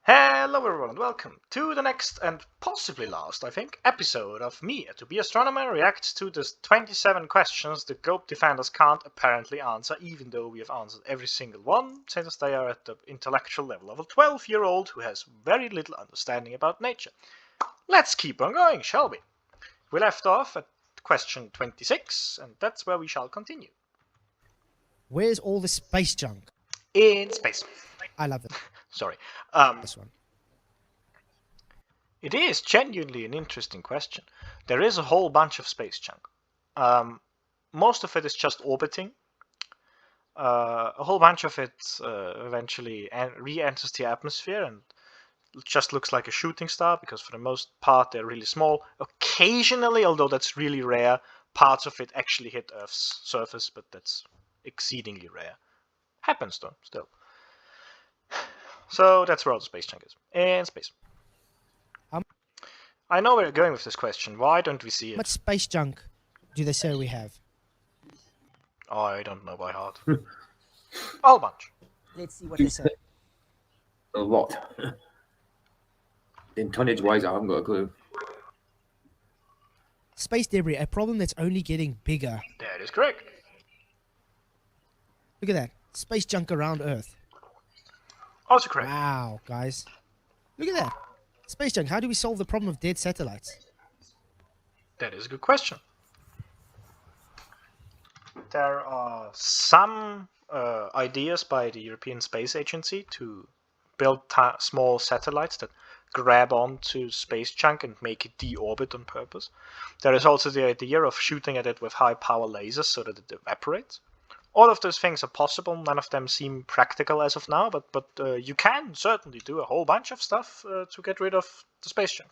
Hello everyone and welcome to the next and possibly last, I think, episode of me, To Be Astronomer, reacts to the 27 questions the Globe Defenders can't apparently answer, even though we have answered every single one, since they are at the intellectual level of a 12-year-old who has very little understanding about nature. Let's keep on going, shall we? We left off at question 26, and that's where we shall continue. Where's all the space junk? In space. I love it. Sorry. This one. It is genuinely an interesting question. There is a whole bunch of space junk. Most of it is just orbiting. A whole bunch of it eventually re-enters the atmosphere and just looks like a shooting star because for the most part they're really small. Occasionally, although that's really rare, parts of it actually hit Earth's surface, but that's exceedingly rare. Happens though, still. So that's where all the space junk is. In space. I know where you're going with this question. Why don't we see How it? much space junk do they say we have? Oh, I don't know by heart. A whole bunch. Let's see what they say. A lot. In tonnage wise, I haven't got a clue. Space debris, a problem that's only getting bigger. That is correct. Look at that. Space junk around Earth. Also correct. Wow, guys. Look at that. Space junk, how do we solve the problem of dead satellites? That is a good question. There are some ideas by the European Space Agency to build small satellites that grab onto space junk and make it deorbit on purpose. There is also the idea of shooting at it with high power lasers so that it evaporates. All of those things are possible. None of them seem practical as of now, but you can certainly do a whole bunch of stuff to get rid of the space junk.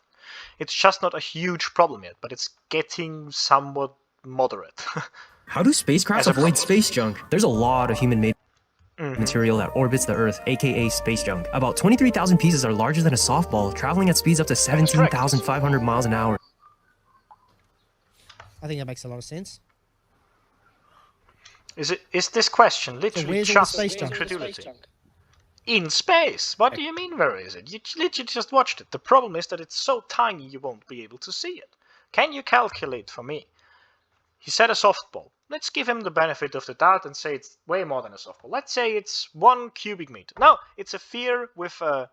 It's just not a huge problem yet, but it's getting somewhat moderate. How do spacecraft avoid space junk? There's a lot of human-made material that orbits the Earth, aka space junk. About 23,000 pieces are larger than a softball, traveling at speeds up to 17,500 miles an hour. I think that makes a lot of sense. Is this question literally where's all the just space junk? incredulity? In space? What do you mean where is it? You literally just watched it. The problem is that it's so tiny you won't be able to see it. Can you calculate for me? He said a softball. Let's give him the benefit of the doubt and say it's way more than a softball. Let's say it's 1 cubic meter. No, it's a sphere with a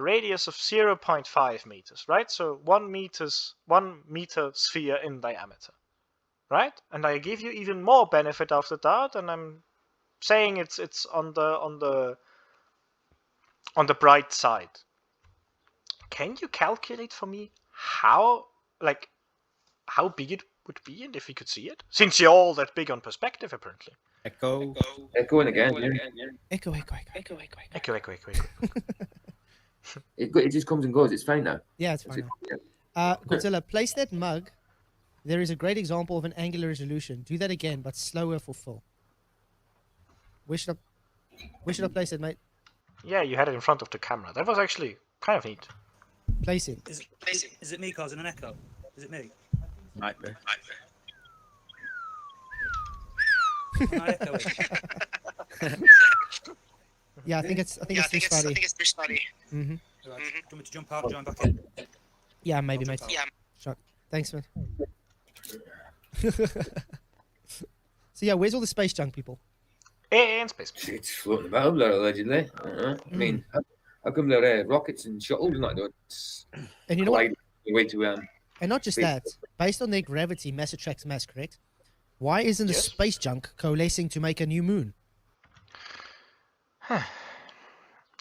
radius of 0.5 meters, right? So 1 meter sphere in diameter. Right? And I give you even more benefit of the doubt, and I'm saying it's on the bright side. Can you calculate for me how big it would be and if you could see it? Since you're all that big on perspective, apparently. Echoing again. Yeah. Echo. It just comes and goes. It's fine now. Yeah, it's fine now. Godzilla, place that mug. There is a great example of an angular resolution. Do that again, but slower for full. Where should I place it, mate? Yeah, you had it in front of the camera. That was actually kind of neat. Place it. Is it me causing an echo? Is it me? Might be. Am I echoing? Yeah, I think it's this buddy. Mm-hmm. Right. Do you want me to jump out, join back in? Yeah, maybe, mate. Yeah. Sure. Thanks, man. So yeah, where's all the space junk, people? In space. It's floating about there, allegedly. I mean, how come there are rockets and shuttles and that? And you know what? Way to And not just that. Based on their gravity, mass attracts mass, correct? Why isn't the space junk coalescing to make a new moon?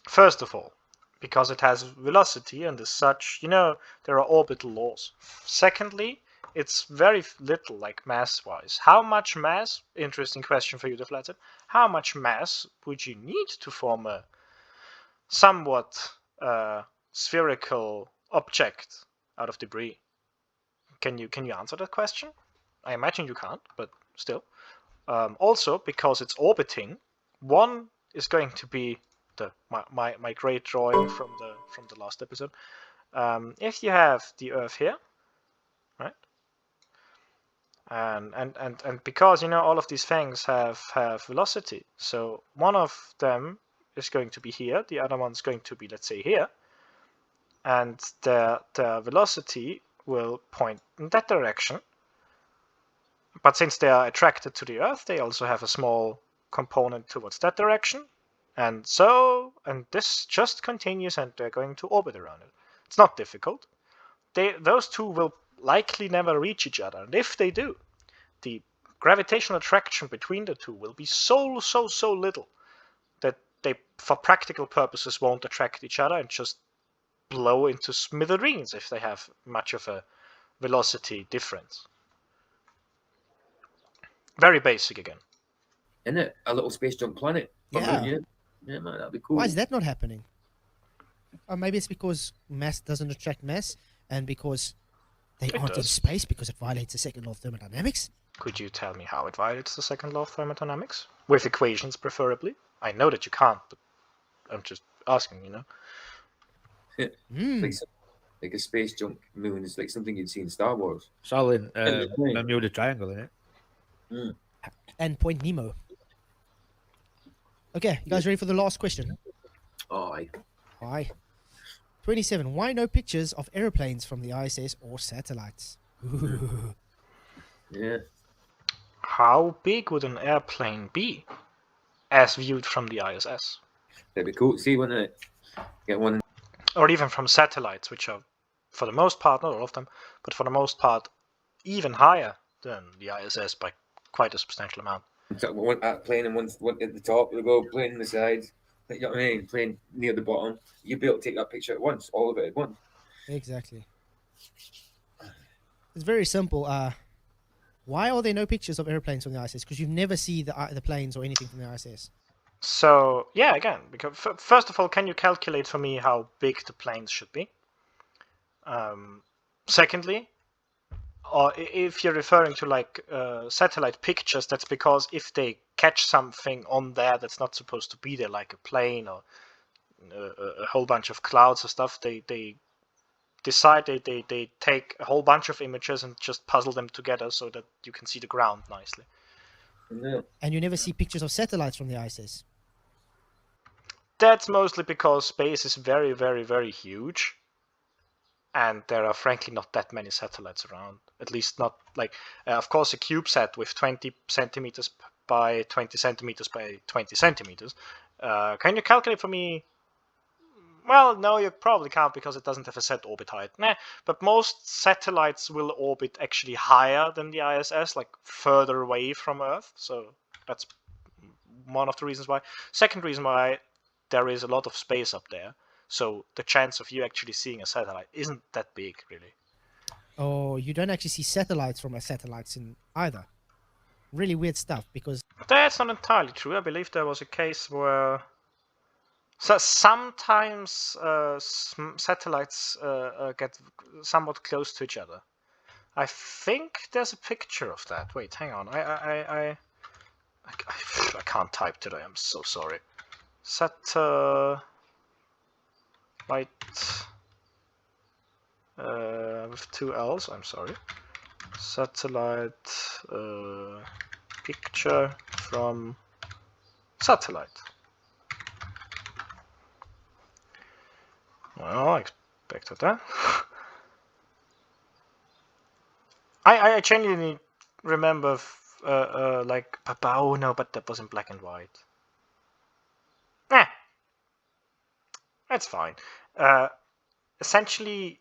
First of all, because it has velocity and as such, there are orbital laws. Secondly, it's very little, like mass-wise. How much mass, interesting question for you, Deflated, how much mass would you need to form a somewhat spherical object out of debris? Can you answer that question? I imagine you can't, but still. Also, because it's orbiting, one is going to be my great drawing from the last episode. If you have the Earth here, right? And because all of these things have velocity, so one of them is going to be here, the other one's going to be, let's say, here, and their velocity will point in that direction. But since they are attracted to the Earth, they also have a small component towards that direction. And this just continues, and they're going to orbit around it. It's not difficult. Those two will likely never reach each other. And if they do, the gravitational attraction between the two will be so little that they, for practical purposes, won't attract each other and just blow into smithereens if they have much of a velocity difference. Very basic again. Isn't it? A little space junk planet. Yeah. Yeah, man, that'd be cool. Why is that not happening? Or maybe it's because mass doesn't attract mass, and because they aren't in space because it violates the second law of thermodynamics. Could you tell me how it violates the second law of thermodynamics? With equations, preferably. I know that you can't, but I'm just asking, you know? Like a space junk moon is like something you'd see in Star Wars. It's all in Bermuda Triangle, isn't it? And Point Nemo. Okay, you guys ready for the last question? Aye. Why? 27. Why no pictures of aeroplanes from the ISS or satellites? Ooh. Yeah. How big would an airplane be as viewed from the ISS? That'd be cool to see, wouldn't it? Get one. Or even from satellites, which are, for the most part, not all of them, but for the most part, even higher than the ISS by quite a substantial amount. One plane and one at the top, we'll go plane on the sides. You know what I mean? Plane near the bottom. You'd be able to take that picture at once, all of it at once. Exactly. It's very simple. Why are there no pictures of airplanes from the ISS? Because you never see the planes or anything from the ISS. So, yeah, again, because first of all, can you calculate for me how big the planes should be? Secondly, or if you're referring to like satellite pictures, that's because if they catch something on there that's not supposed to be there, like a plane or a whole bunch of clouds or stuff, they decide they take a whole bunch of images and just puzzle them together so that you can see the ground nicely. Yeah. And you never see pictures of satellites from the ISS. That's mostly because space is very, very, very huge. And there are frankly not that many satellites around. At least not like, of course, a CubeSat with 20 centimeters by 20 centimeters by 20 centimeters. Can you calculate for me? Well, no, you probably can't because it doesn't have a set orbit height. Nah, but most satellites will orbit actually higher than the ISS, like further away from Earth. So that's one of the reasons why. Second reason why, there is a lot of space up there. So the chance of you actually seeing a satellite isn't that big, really. Oh, you don't actually see satellites from satellites in either. Really weird stuff, because... That's not entirely true. I believe there was a case where... So sometimes satellites get somewhat close to each other. I think there's a picture of that. Wait, hang on. I can't type today. I'm so sorry. Satellite with two L's. I'm sorry. Satellite picture from satellite. Well, I expected that. I genuinely remember like, oh no, but that was in black and white. That's fine. Essentially,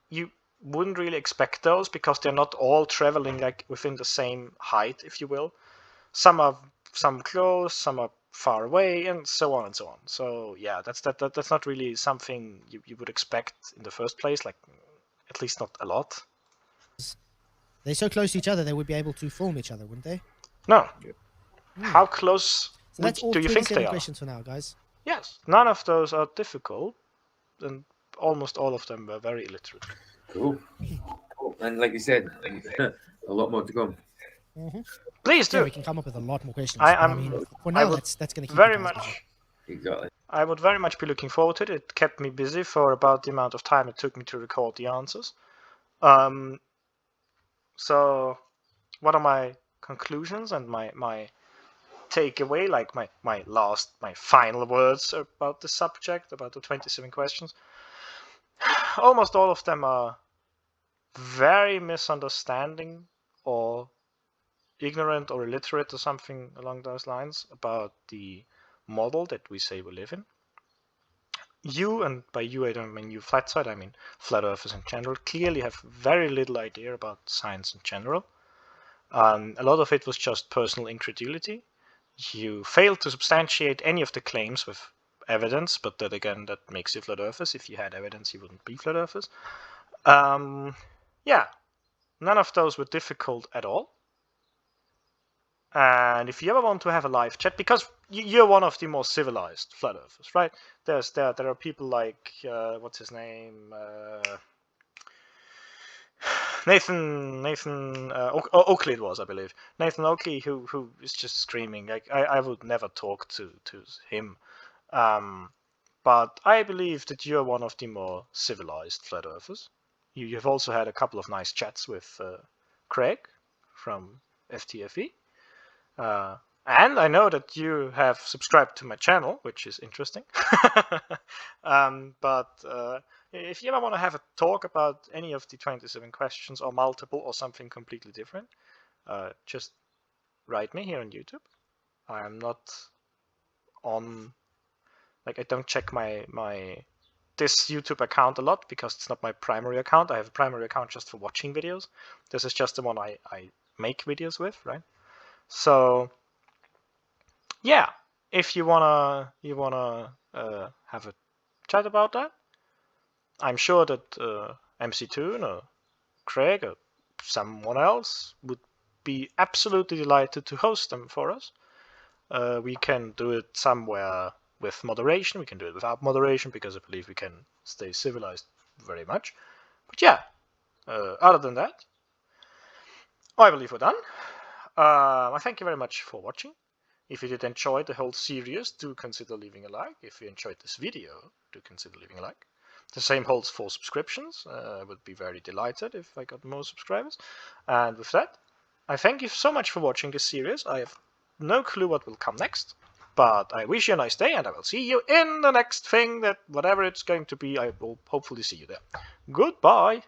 you wouldn't really expect those because they're not all traveling like within the same height, if you will. Some are close, some are far away, and so on and so on. So yeah, that's not really something you would expect in the first place. Like, at least not a lot. They're so close to each other, they would be able to film each other, wouldn't they? No. How close So that's all do you think 27 they are? questions for now, guys. Yes, none of those are difficult, and almost all of them were very illiterate. Cool. And like you said, a lot more to come. Please do. Yeah, we can come up with a lot more questions. I mean, for now, would that's going to keep very you guys busy. much. Exactly. I would very much be looking forward to it. It kept me busy for about the amount of time it took me to record the answers. So, what are my conclusions and my take away, like my final words about the subject, about the 27 questions, almost all of them are very misunderstanding or ignorant or illiterate or something along those lines about the model that we say we live in. You, and by you I don't mean you flat side, I mean flat earthers in general, clearly have very little idea about science in general. A lot of it was just personal incredulity. You failed to substantiate any of the claims with evidence, but that again, that makes you flat earthers. If you had evidence, you wouldn't be flat earthers. Yeah, none of those were difficult at all. And if you ever want to have a live chat, because you're one of the more civilized flat earthers, right? There are people like what's his name, Nathan Oakley it was, I believe. Nathan Oakley, who is just screaming. I would never talk to him, but I believe that you're one of the more civilized flat earthers. You've also had a couple of nice chats with Craig from FTFE. And I know that you have subscribed to my channel, which is interesting. But if you ever want to have a talk about any of the 27 questions or multiple or something completely different, just write me here on YouTube. I am not on, like, I don't check this YouTube account a lot because it's not my primary account. I have a primary account just for watching videos. This is just the one I make videos with, right? So yeah, if you wanna have a chat about that, I'm sure that MC Toon or Craig or someone else would be absolutely delighted to host them for us. We can do it somewhere with moderation. We can do it without moderation because I believe we can stay civilized very much. But yeah, other than that, I believe we're done. I thank you very much for watching. If you did enjoy the whole series, do consider leaving a like. If you enjoyed this video, do consider leaving a like. The same holds for subscriptions. I would be very delighted if I got more subscribers. And with that, I thank you so much for watching this series. I have no clue what will come next, but I wish you a nice day, and I will see you in the next thing, that whatever it's going to be, I will hopefully see you there. Goodbye!